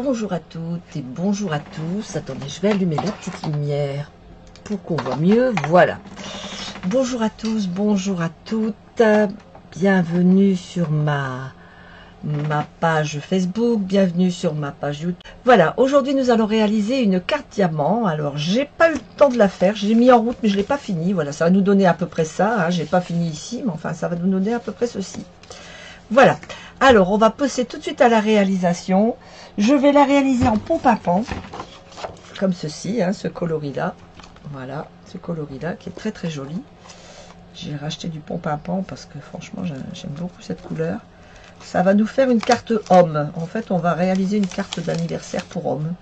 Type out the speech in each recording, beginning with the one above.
Bonjour à toutes et bonjour à tous. Attendez, je vais allumer la petite lumière pour qu'on voit mieux. Voilà. Bonjour à tous, bonjour à toutes. Bienvenue sur ma page Facebook, bienvenue sur ma page YouTube. Voilà, aujourd'hui nous allons réaliser une carte diamant. Alors, j'ai pas eu le temps de la faire, j'ai mis en route mais je l'ai pas fini. Voilà, ça va nous donner à peu près ça. Hein. J'ai pas fini ici, mais enfin ça va nous donner à peu près ceci. Voilà. Alors, on va passer tout de suite à la réalisation. Je vais la réaliser en pompe à pan, comme ceci, hein, ce coloris-là. Voilà, ce coloris-là qui est très très joli. J'ai racheté du pompe à pan parce que franchement, j'aime beaucoup cette couleur. Ça va nous faire une carte homme. En fait, on va réaliser une carte d'anniversaire pour homme.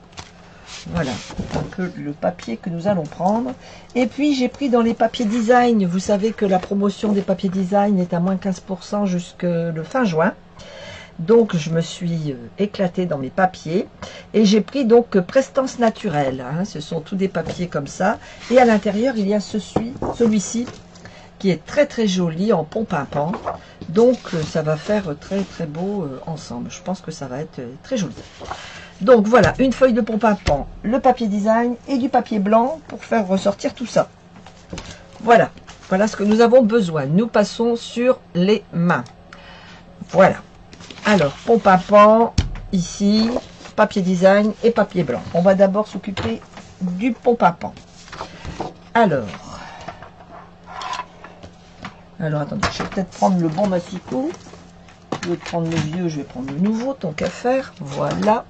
Voilà, un peu le papier que nous allons prendre. Et puis, j'ai pris dans les papiers design. Vous savez que la promotion des papiers design est à moins 15% jusque le fin juin. Donc, je me suis éclatée dans mes papiers. Et j'ai pris donc Prestance Naturelle. Hein, ce sont tous des papiers comme ça. Et à l'intérieur, il y a celui-ci, qui est très très joli en pompe à pan. Donc, ça va faire très très beau ensemble. Je pense que ça va être très joli. Donc voilà, une feuille de pompe à pan, le papier design et du papier blanc pour faire ressortir tout ça. Voilà, voilà ce que nous avons besoin. Nous passons sur les mains. Voilà. Alors, pompe à pan, ici, papier design et papier blanc. On va d'abord s'occuper du pompe à pan. Alors, attendez, je vais peut-être prendre le bon massicot. Je vais prendre le vieux, je vais prendre le nouveau, tant qu'à faire. Voilà.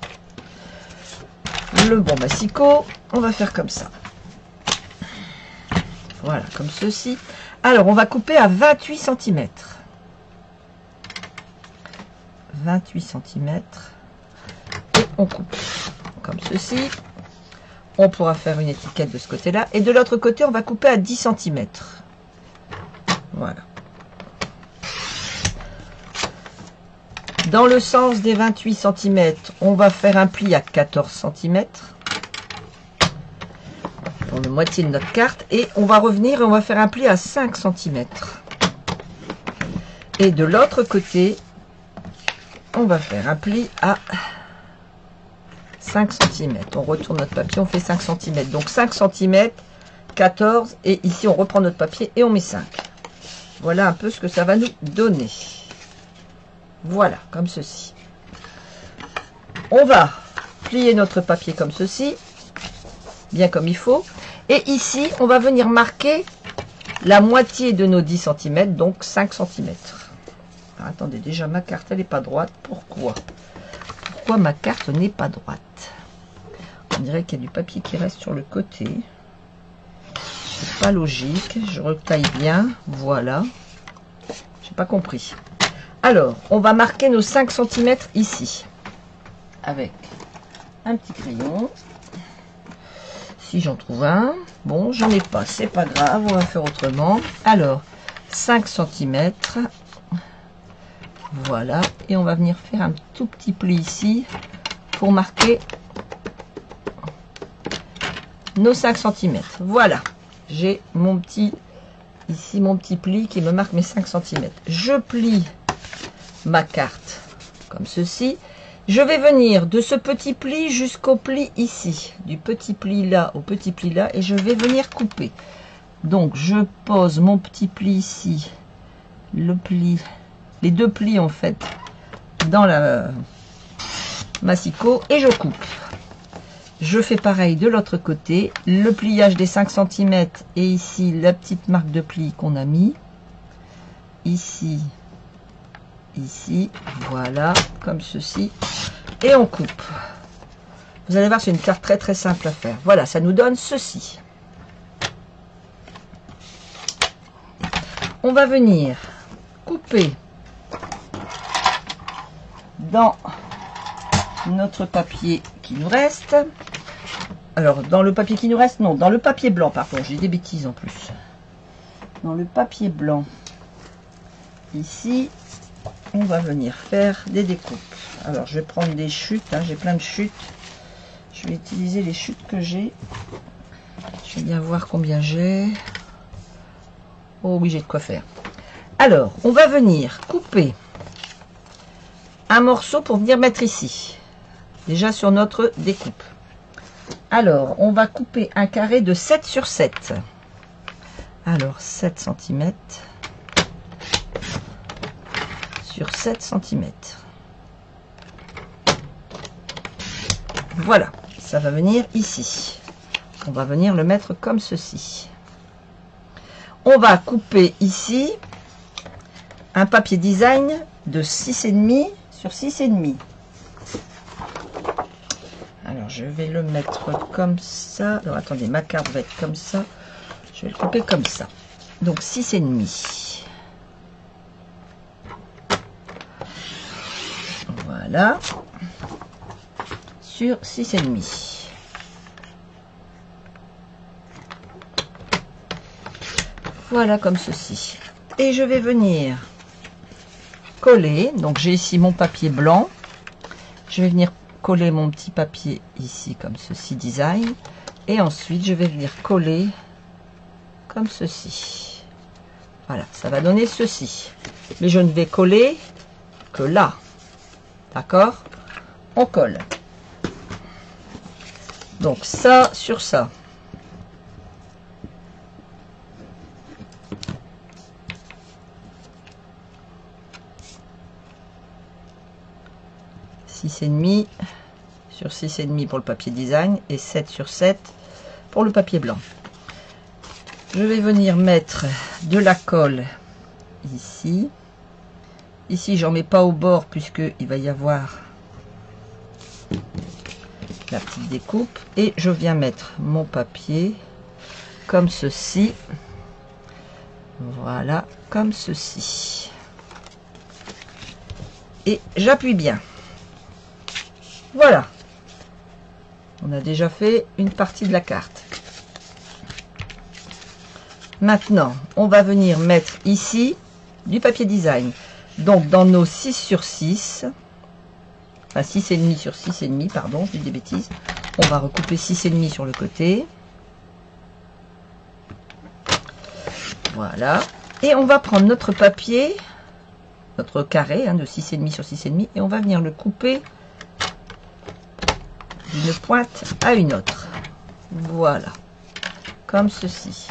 Le bon massicot, on va faire comme ça. Voilà, comme ceci. Alors, on va couper à 28 cm. 28 cm. Et on coupe comme ceci. On pourra faire une étiquette de ce côté-là. Et de l'autre côté, on va couper à 10 cm. Voilà. Dans le sens des 28 cm, on va faire un pli à 14 cm. Pour la moitié de notre carte. Et on va revenir et on va faire un pli à 5 cm. Et de l'autre côté, on va faire un pli à 5 cm. On retourne notre papier, on fait 5 cm. Donc 5 cm, 14. Et ici, on reprend notre papier et on met 5. Voilà un peu ce que ça va nous donner. Voilà, comme ceci. On va plier notre papier comme ceci, bien comme il faut. Et ici, on va venir marquer la moitié de nos 10 cm, donc 5 cm. Alors, attendez, déjà ma carte, elle n'est pas droite. Pourquoi ma carte n'est pas droite? On dirait qu'il y a du papier qui reste sur le côté. C'est pas logique. Je retaille bien. Voilà. J'ai pas compris. Alors, on va marquer nos 5 cm ici. Avec un petit crayon. Si j'en trouve un. Bon, j'en ai pas. C'est pas grave. On va faire autrement. Alors, 5 cm. Voilà. Et on va venir faire un tout petit pli ici. Pour marquer nos 5 cm. Voilà. J'ai mon petit... Ici, mon petit pli qui me marque mes 5 cm. Je plie ma carte comme ceci. Je vais venir de ce petit pli jusqu'au pli ici. Du petit pli là au petit pli là. Et je vais venir couper. Donc, je pose mon petit pli ici. Le pli... Les deux plis, en fait, dans la massicot. Et je coupe. Je fais pareil de l'autre côté, le pliage des 5 cm et ici la petite marque de pli qu'on a mis, ici, ici, voilà, comme ceci, et on coupe. Vous allez voir, c'est une carte très très simple à faire. Voilà, ça nous donne ceci. On va venir couper dans notre papier qui nous reste. Alors, dans le papier qui nous reste, non, dans le papier blanc, pardon, j'ai des bêtises en plus. Dans le papier blanc, ici, on va venir faire des découpes. Alors, je vais prendre des chutes, hein, j'ai plein de chutes. Je vais utiliser les chutes que j'ai. Je vais bien voir combien j'ai. Oh oui, j'ai de quoi faire. Alors, on va venir couper un morceau pour venir mettre ici. déjà sur notre découpe. Alors, on va couper un carré de 7 sur 7. Alors, 7 cm sur 7 cm. Voilà, ça va venir ici. On va venir le mettre comme ceci. On va couper ici un papier design de 6,5 sur 6,5. Alors, je vais le mettre comme ça. Alors, attendez, ma carte va être comme ça. Je vais le couper comme ça. Donc, 6,5. Voilà. Sur 6,5. Voilà, comme ceci. Et je vais venir coller. Donc, j'ai ici mon papier blanc. Je vais venir coller mon petit papier ici comme ceci, design, et ensuite je vais venir coller comme ceci. Voilà, ça va donner ceci, mais je ne vais coller que là, d'accord? On colle donc ça sur ça. Et demi sur 6,5 pour le papier design et 7 sur 7 pour le papier blanc. Je vais venir mettre de la colle ici. Ici, j'en mets pas au bord puisque il va y avoir la petite découpe, et je viens mettre mon papier comme ceci. Voilà, comme ceci. Et j'appuie bien. Voilà. On a déjà fait une partie de la carte. Maintenant, on va venir mettre ici du papier design. Donc, dans nos 6 sur 6, enfin 6,5 sur 6,5, pardon, je dis des bêtises. On va recouper 6,5 sur le côté. Voilà. Et on va prendre notre papier, notre carré de 6,5 sur 6,5, et on va venir le couper d'une pointe à une autre. Voilà. Comme ceci.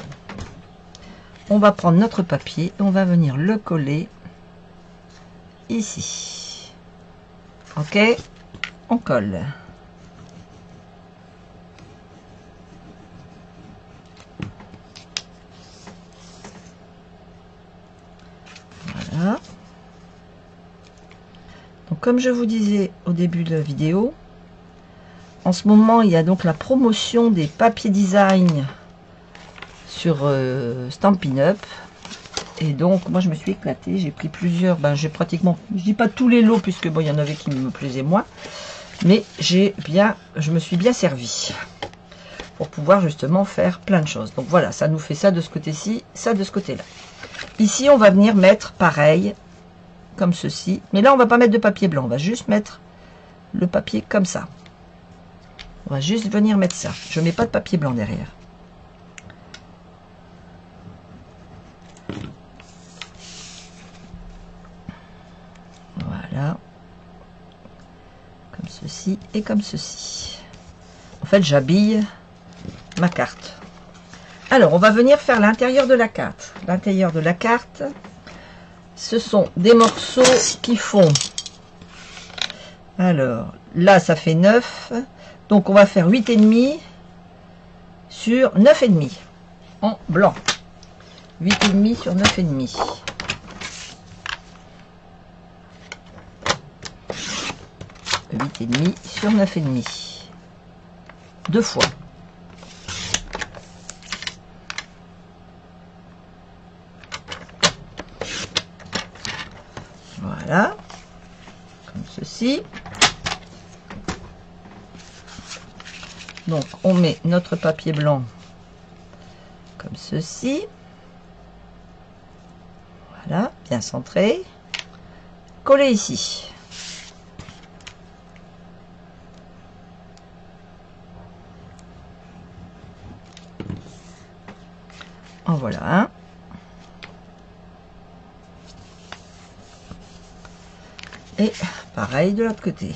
On va prendre notre papier et on va venir le coller ici. Ok, on colle. Voilà. Donc comme je vous disais au début de la vidéo, en ce moment il y a donc la promotion des papiers design sur Stampin' Up. Et donc moi je me suis éclatée, j'ai pris plusieurs, j'ai pratiquement, je dis pas tous les lots puisque bon il y en avait qui me plaisaient moins, mais je me suis bien servi pour pouvoir justement faire plein de choses. Donc voilà, ça nous fait ça de ce côté-ci, ça de ce côté-là. Ici on va venir mettre pareil, comme ceci, mais là on va pas mettre de papier blanc, on va juste mettre le papier comme ça. On va juste venir mettre ça, je mets pas de papier blanc derrière. Voilà, comme ceci et comme ceci. En fait, j'habille ma carte. Alors, on va venir faire l'intérieur de la carte. L'intérieur de la carte, ce sont des morceaux qui font... Alors, là, ça fait 9. Donc, on va faire 8,5 sur 9,5 en blanc. 8,5 sur 9,5. 8,5 sur 9,5. 2 fois. Voilà. Comme ceci. Donc, on met notre papier blanc comme ceci. Voilà, bien centré. Coller ici. En voilà un. Et pareil de l'autre côté.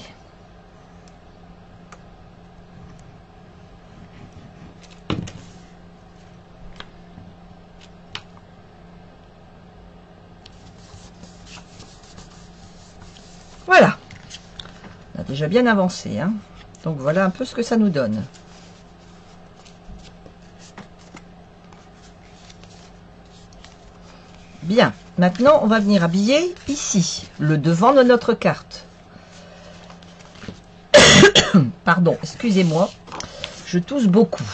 Voilà. On a déjà bien avancé, hein. Donc voilà un peu ce que ça nous donne. Bien. Maintenant, on va venir habiller ici, le devant de notre carte. Pardon, excusez-moi. Je tousse beaucoup.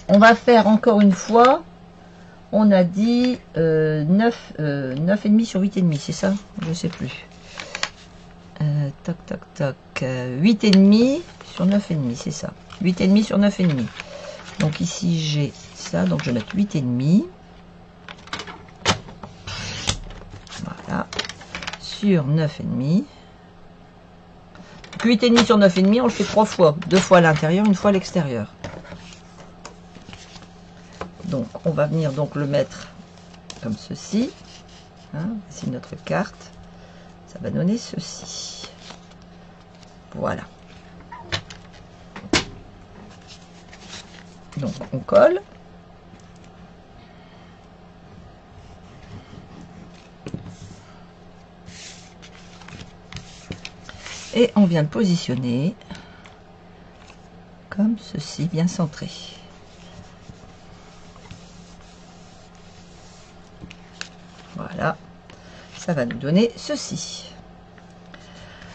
On va faire encore une fois, on a dit 9,5 sur 8,5, c'est ça? Je ne sais plus. Toc, toc, toc. 8,5 sur 9,5, c'est ça. 8,5 sur 9,5. Donc ici, j'ai ça, donc je vais mettre 8,5. Voilà. Sur 9,5. 8,5 sur 9,5, on le fait 3 fois. 2 fois à l'intérieur, 1 fois à l'extérieur. Donc, on va venir donc le mettre comme ceci. Hein, voici notre carte. Ça va donner ceci. Voilà. Donc, on colle. Et on vient le positionner comme ceci, bien centré. Voilà, ça va nous donner ceci.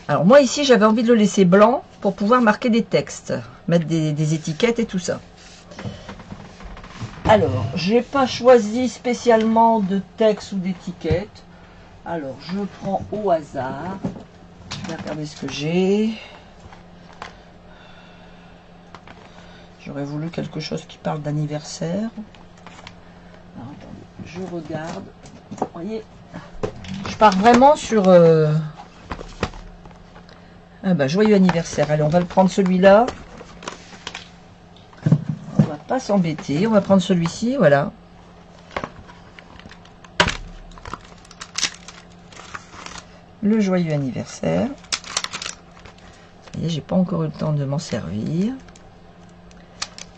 Alors moi ici, j'avais envie de le laisser blanc pour pouvoir marquer des textes, mettre des étiquettes et tout ça. Alors, j'ai pas choisi spécialement de texte ou d'étiquette. Alors, je prends au hasard. Je vais regarder ce que j'ai. J'aurais voulu quelque chose qui parle d'anniversaire. Alors, attendez, je regarde. Vous voyez, je pars vraiment sur... Ah bah, joyeux anniversaire. Allez, on va le prendre celui-là. On va pas s'embêter. On va prendre celui-ci, voilà. Le joyeux anniversaire. Vous voyez, j'ai pas encore eu le temps de m'en servir.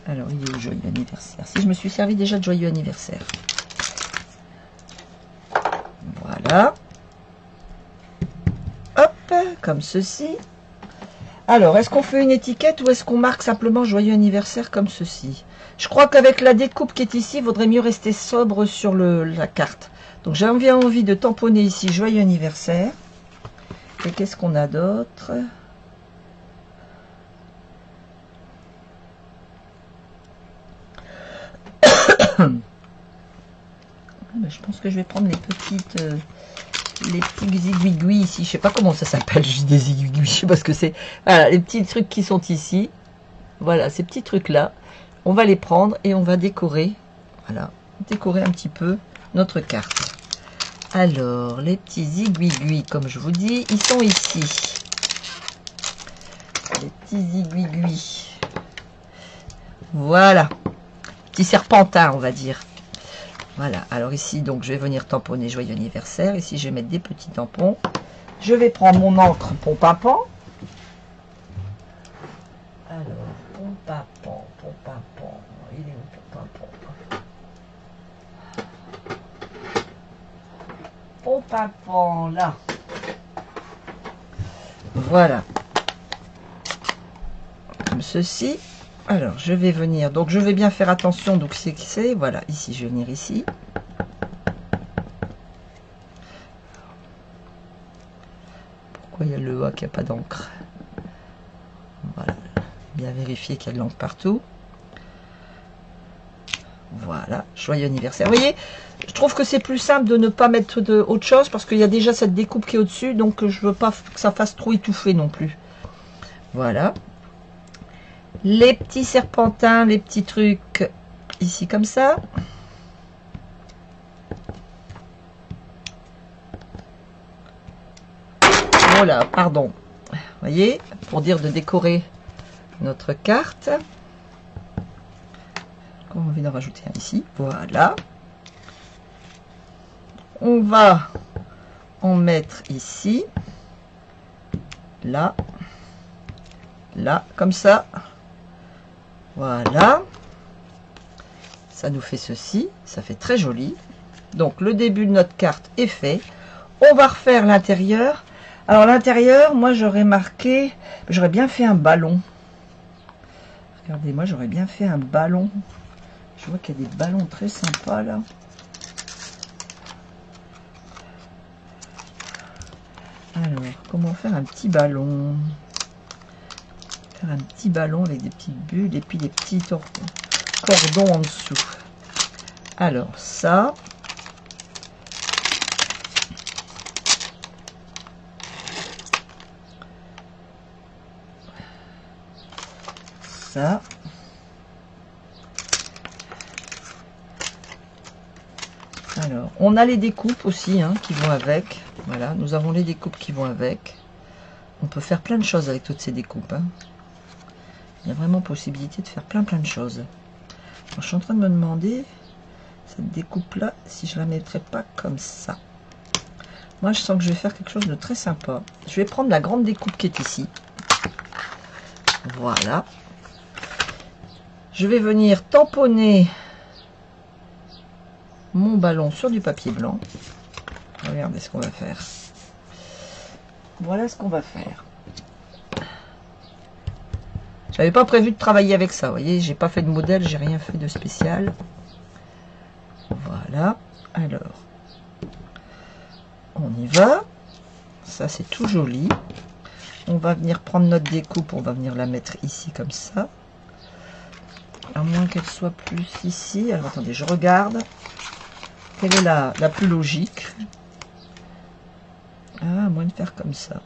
Alors, il est où le joyeux anniversaire? Si, je me suis servi déjà de joyeux anniversaire. Voilà. Hop, comme ceci. Alors, est-ce qu'on fait une étiquette ou est-ce qu'on marque simplement joyeux anniversaire comme ceci? Je crois qu'avec la découpe qui est ici, il vaudrait mieux rester sobre sur la carte. Donc, j'ai envie de tamponner ici joyeux anniversaire. Et qu'est-ce qu'on a d'autre? Je pense que je vais prendre les petits aiguilles ici. Je sais pas comment ça s'appelle, juste des aiguilles. Je sais pas ce que c'est. Voilà, les petits trucs qui sont ici. Voilà, ces petits trucs-là. On va les prendre et on va décorer. Voilà, décorer un petit peu notre carte. Alors, les petits aiguilles, comme je vous dis, ils sont ici. Les petits aiguilles. Voilà. Petit serpentin, on va dire. Voilà. Alors ici, donc, je vais venir tamponner joyeux anniversaire. Ici, je vais mettre des petits tampons. Je vais prendre mon encre Pompapan. Alors, Pompapan. Il est où Pompapan? Pompapan, là. Voilà. Comme ceci. Alors, je vais venir. Donc, je vais bien faire attention. Donc, c'est voilà. Ici, je vais venir ici. Pourquoi il y a le A qui n'a pas d'encre? Voilà. Bien vérifier qu'il y a de l'encre partout. Voilà. Joyeux anniversaire. Vous voyez, je trouve que c'est plus simple de ne pas mettre autre chose parce qu'il y a déjà cette découpe qui est au-dessus. Donc, je veux pas que ça fasse trop étouffé non plus. Voilà. Les petits serpentins, les petits trucs ici comme ça. Voilà, pardon. Vous voyez, pour dire de décorer notre carte. On va en rajouter un ici. Voilà. On va en mettre ici. Là. Là, comme ça. Voilà. Ça nous fait ceci. Ça fait très joli. Donc, le début de notre carte est fait. On va refaire l'intérieur. Alors l'intérieur, moi j'aurais marqué, j'aurais bien fait un ballon. Regardez, moi j'aurais bien fait un ballon. Je vois qu'il y a des ballons très sympas là. Alors, comment faire un petit ballon? Faire un petit ballon avec des petites bulles et puis des petits cordons en dessous. Alors, ça. Ça. Alors, on a les découpes aussi hein, qui vont avec. Voilà, nous avons les découpes qui vont avec. On peut faire plein de choses avec toutes ces découpes. Hein. Il y a vraiment possibilité de faire plein de choses. Alors, je suis en train de me demander, cette découpe-là, si je la mettrais pas comme ça. Moi, je sens que je vais faire quelque chose de très sympa. Je vais prendre la grande découpe qui est ici. Voilà. Je vais venir tamponner mon ballon sur du papier blanc. Regardez ce qu'on va faire. Voilà ce qu'on va faire. J'avais pas prévu de travailler avec ça, vous voyez, j'ai pas fait de modèle, j'ai rien fait de spécial. Voilà. Alors, on y va. Ça, c'est tout joli. On va venir prendre notre découpe, on va venir la mettre ici comme ça. À moins qu'elle soit plus ici. Alors, attendez, je regarde. Quelle est la plus logique? Ah, à moins de faire comme ça.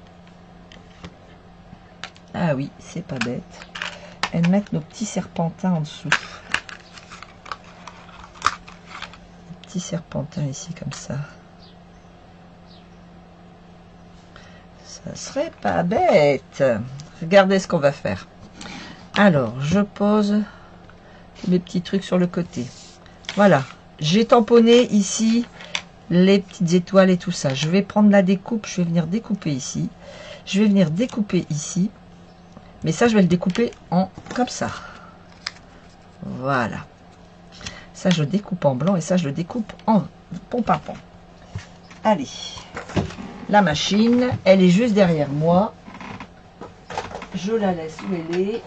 Ah oui, c'est pas bête. Et de mettre nos petits serpentins en dessous. Des petits serpentins ici comme ça. Ça serait pas bête. Regardez ce qu'on va faire. Alors, je pose mes petits trucs sur le côté. Voilà. J'ai tamponné ici les petites étoiles et tout ça. Je vais prendre la découpe. Je vais venir découper ici. Je vais venir découper ici. Mais ça, je vais le découper en comme ça. Voilà. Ça, je le découpe en blanc et ça, je le découpe en pompe à pompe. Allez. La machine, elle est juste derrière moi. Je la laisse où elle est.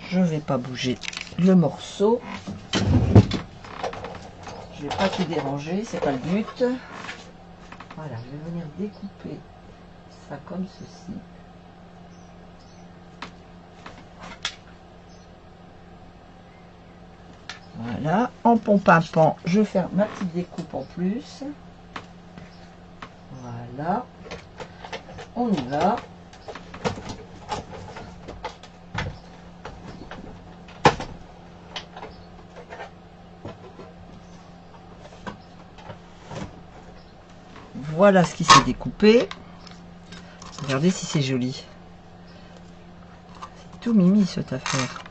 Je ne vais pas bouger le morceau. Je ne vais pas tout déranger, c'est pas le but. Voilà, je vais venir découper ça comme ceci. Voilà, en pompe à pan, je vais faire ma petite découpe en plus. Voilà, on y va. Voilà ce qui s'est découpé. Regardez si c'est joli. C'est tout mimi cette affaire.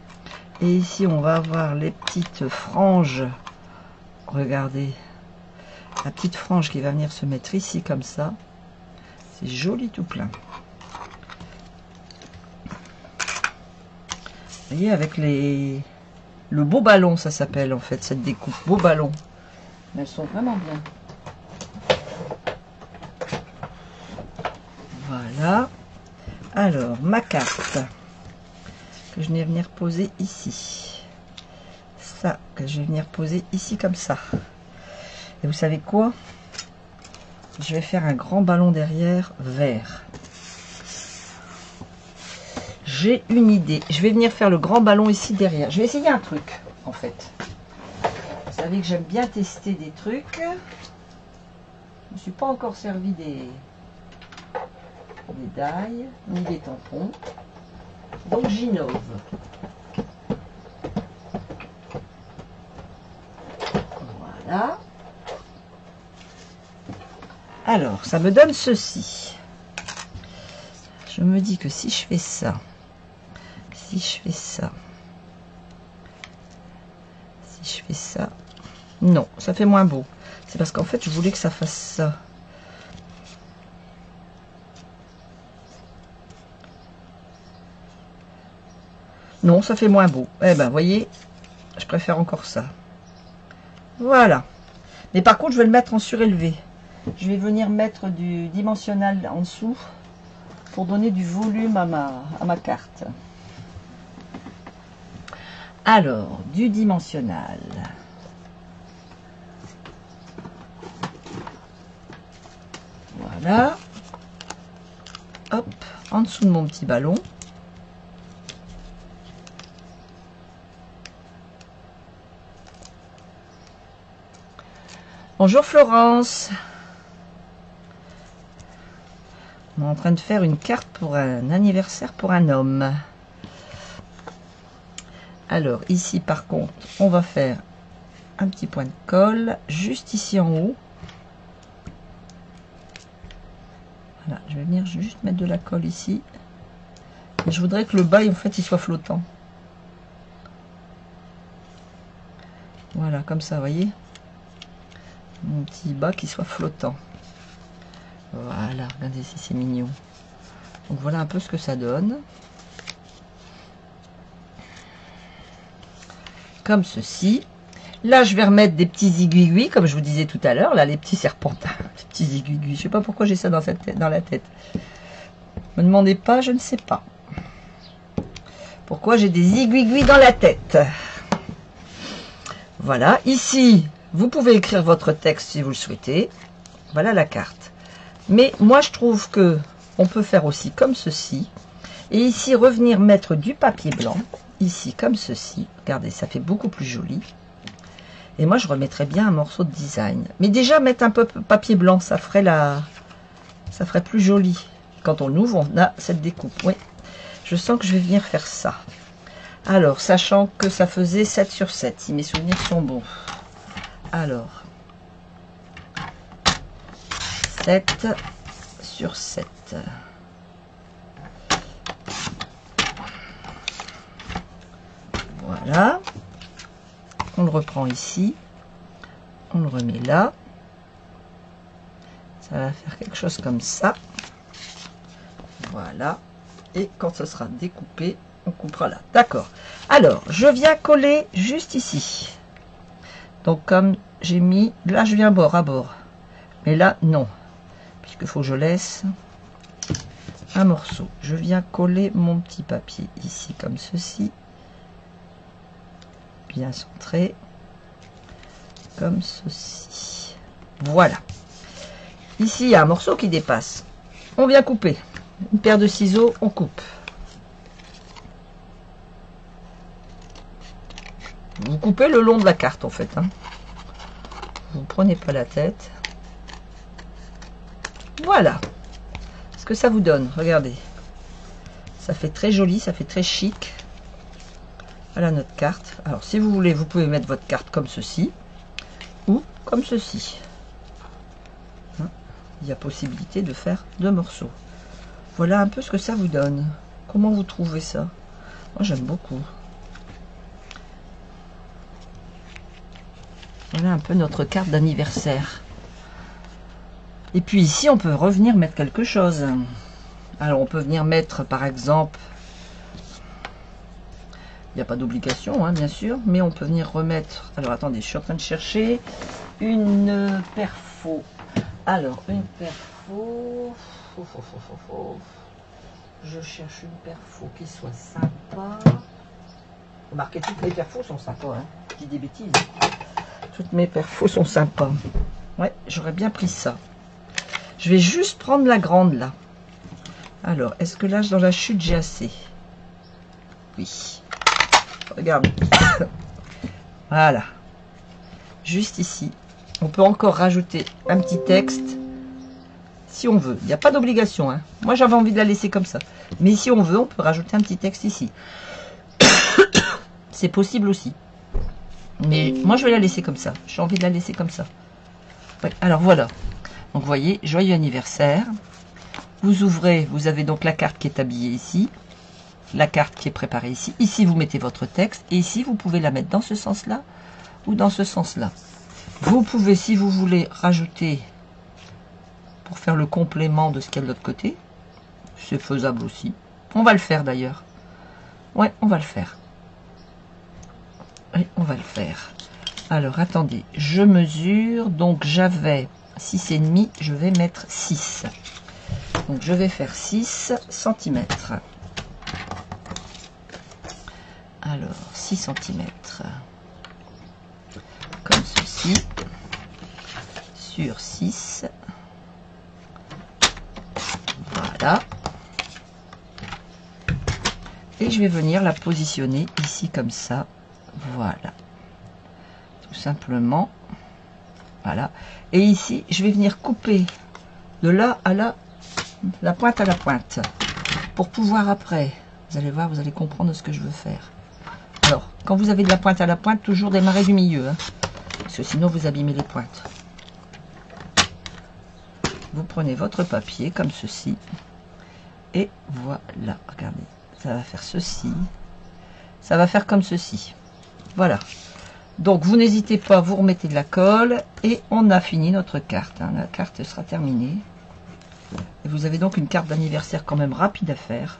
Et ici, on va avoir les petites franges. Regardez. La petite frange qui va venir se mettre ici comme ça. C'est joli tout plein. Vous voyez, avec le beau ballon, ça s'appelle en fait, cette découpe. Beau ballon. Mais elles sont vraiment bien. Voilà. Alors, ma carte. Que je vais venir poser ici. Ça, que je vais venir poser ici comme ça. Et vous savez quoi? Je vais faire un grand ballon derrière vert. J'ai une idée. Je vais venir faire le grand ballon ici derrière. Je vais essayer un truc, en fait. Vous savez que j'aime bien tester des trucs. Je ne me suis pas encore servi des médailles, ni des tampons. Donc j'innove. Voilà. Alors, ça me donne ceci. Je me dis que si je fais ça, si je fais ça, si je fais ça, non, ça fait moins beau. C'est parce qu'en fait, je voulais que ça fasse ça. Non, ça fait moins beau. Eh ben, voyez, je préfère encore ça. Voilà. Mais par contre, je vais le mettre en surélevé. Je vais venir mettre du dimensionnel en dessous pour donner du volume à ma carte. Alors, du dimensionnel. Voilà. Hop, en dessous de mon petit ballon. Bonjour Florence. On est en train de faire une carte pour un anniversaire pour un homme. Alors ici par contre, on va faire un petit point de colle juste ici en haut. Voilà, je vais venir juste mettre de la colle ici. Et je voudrais que le bas, en fait, il soit flottant. Voilà, comme ça, vous voyez. Mon petit bas qui soit flottant. Voilà, regardez si c'est mignon. Donc voilà un peu ce que ça donne. Comme ceci. Là, je vais remettre des petits aiguilles, comme je vous disais tout à l'heure, là, les petits serpentins, les petits aiguilles. Je sais pas pourquoi j'ai ça dans la tête. Me demandez pas, je ne sais pas. Pourquoi j'ai des aiguilles dans la tête. Voilà, ici, vous pouvez écrire votre texte si vous le souhaitez. Voilà la carte. Mais moi, je trouve que on peut faire aussi comme ceci. Et ici, revenir mettre du papier blanc. Ici, comme ceci. Regardez, ça fait beaucoup plus joli. Et moi, je remettrais bien un morceau de design. Mais déjà, mettre un peu de papier blanc, ça ferait plus joli. Quand on ouvre, on a cette découpe. Oui, je sens que je vais venir faire ça. Alors, sachant que ça faisait 7 sur 7, si mes souvenirs sont bons. Alors, 7 sur 7. Voilà. On le reprend ici. On le remet là. Ça va faire quelque chose comme ça. Voilà. Et quand ce sera découpé, on coupera là. D'accord. Alors, je viens coller juste ici. Donc, comme j'ai mis... Là, je viens bord à bord. Mais là, non. Puisqu'il faut que je laisse un morceau. Je viens coller mon petit papier ici, comme ceci. Bien centré. Comme ceci. Voilà. Ici, il y a un morceau qui dépasse. On vient couper. Une paire de ciseaux, on coupe. Vous coupez le long de la carte, en fait. Hein. Vous ne prenez pas la tête. Voilà. Ce que ça vous donne, regardez. Ça fait très joli, ça fait très chic. Voilà notre carte. Alors, si vous voulez, vous pouvez mettre votre carte comme ceci. Ou comme ceci. Hein, il y a possibilité de faire 2 morceaux. Voilà un peu ce que ça vous donne. Comment vous trouvez ça? Moi, j'aime beaucoup. Voilà un peu notre carte d'anniversaire. Et puis ici, on peut revenir mettre quelque chose. Alors, on peut venir mettre, par exemple... Il n'y a pas d'obligation, hein, bien sûr, mais on peut venir remettre... Alors, attendez, je suis en train de chercher une perfo. Alors, une perfo... Je cherche une perfo qui soit sympa. Remarquez, toutes mes perfos sont sympas, hein. Je dis des bêtises. Toutes mes perfos sont sympas. Ouais, j'aurais bien pris ça. Je vais juste prendre la grande, là. Alors, est-ce que là, dans la chute, j'ai assez? Oui. Regarde. Voilà. Juste ici. On peut encore rajouter un petit texte. Si on veut. Il n'y a pas d'obligation. Hein. Moi, j'avais envie de la laisser comme ça. Mais si on veut, on peut rajouter un petit texte ici. C'est possible aussi. Mais moi, je vais la laisser comme ça. J'ai envie de la laisser comme ça. Ouais, alors, voilà. Donc, vous voyez, joyeux anniversaire. Vous ouvrez, vous avez donc la carte qui est habillée ici. La carte qui est préparée ici. Ici, vous mettez votre texte. Et ici, vous pouvez la mettre dans ce sens-là ou dans ce sens-là. Vous pouvez, si vous voulez, rajouter pour faire le complément de ce qu'il y a de l'autre côté. C'est faisable aussi. On va le faire d'ailleurs. Ouais, on va le faire. Oui, on va le faire. Alors, attendez. Je mesure. Donc, j'avais 6,5, je vais mettre 6. Donc je vais faire 6 cm. Alors 6 cm. Comme ceci. Sur 6. Voilà. Et je vais venir la positionner ici comme ça. Voilà. Tout simplement. Voilà. Et ici, je vais venir couper de là à là, la pointe à la pointe. Pour pouvoir après, vous allez voir, vous allez comprendre ce que je veux faire. Alors, quand vous avez de la pointe à la pointe, toujours démarrer du milieu. Hein, parce que sinon, vous abîmez les pointes. Vous prenez votre papier comme ceci. Et voilà, regardez. Ça va faire ceci. Ça va faire comme ceci. Voilà. Donc, vous n'hésitez pas, vous remettez de la colle. Et on a fini notre carte. Hein. La carte sera terminée. Et vous avez donc une carte d'anniversaire quand même rapide à faire.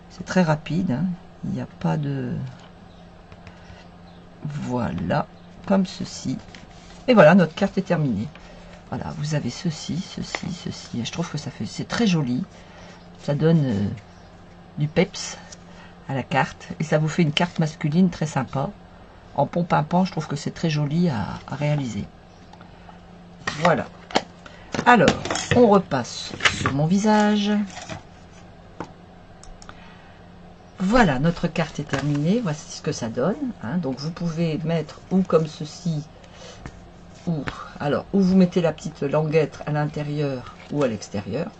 C'est très rapide. Hein. Il n'y a pas de... Voilà. Comme ceci. Et voilà, notre carte est terminée. Voilà, vous avez ceci, ceci, ceci. Et je trouve que ça fait... C'est très joli. Ça donne du peps à la carte. Et ça vous fait une carte masculine très sympa. En pompe-pimpant, je trouve que c'est très joli à réaliser. Voilà. Alors, on repasse sur mon visage. Voilà, notre carte est terminée. Voici ce que ça donne. Hein. Donc, vous pouvez mettre ou comme ceci, ou vous mettez la petite languette à l'intérieur ou à l'extérieur,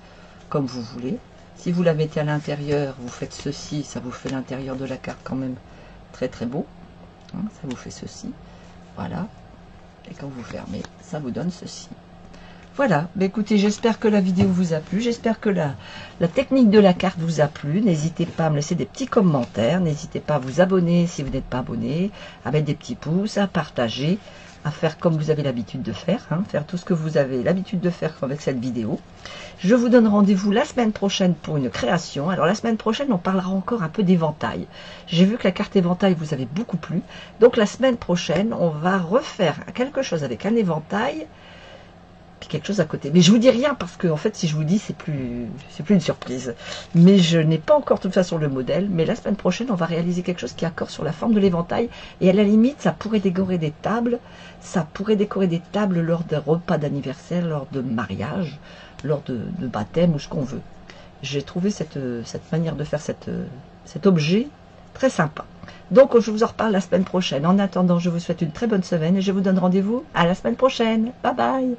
comme vous voulez. Si vous la mettez à l'intérieur, vous faites ceci, ça vous fait l'intérieur de la carte quand même très très beau. Hein, ça vous fait ceci. Voilà. Et quand vous fermez, ça vous donne ceci. Voilà, bah écoutez, j'espère que la vidéo vous a plu, j'espère que la technique de la carte vous a plu. N'hésitez pas à me laisser des petits commentaires, n'hésitez pas à vous abonner si vous n'êtes pas abonné, à mettre des petits pouces, à partager, à faire comme vous avez l'habitude de faire, hein, faire tout ce que vous avez l'habitude de faire avec cette vidéo. Je vous donne rendez-vous la semaine prochaine pour une création. Alors la semaine prochaine, on parlera encore un peu d'éventail. J'ai vu que la carte éventail vous avait beaucoup plu, donc la semaine prochaine, on va refaire quelque chose avec un éventail, puis quelque chose à côté. Mais je vous dis rien parce que en fait, si je vous dis, c'est plus une surprise. Mais je n'ai pas encore de toute façon le modèle. Mais la semaine prochaine, on va réaliser quelque chose qui est encore sur la forme de l'éventail. Et à la limite, ça pourrait décorer des tables. Ça pourrait décorer des tables lors d'un repas d'anniversaire, lors de mariage, lors de baptême ou ce qu'on veut. J'ai trouvé cette manière de faire cet objet très sympa. Donc, je vous en reparle la semaine prochaine. En attendant, je vous souhaite une très bonne semaine et je vous donne rendez-vous à la semaine prochaine. Bye bye!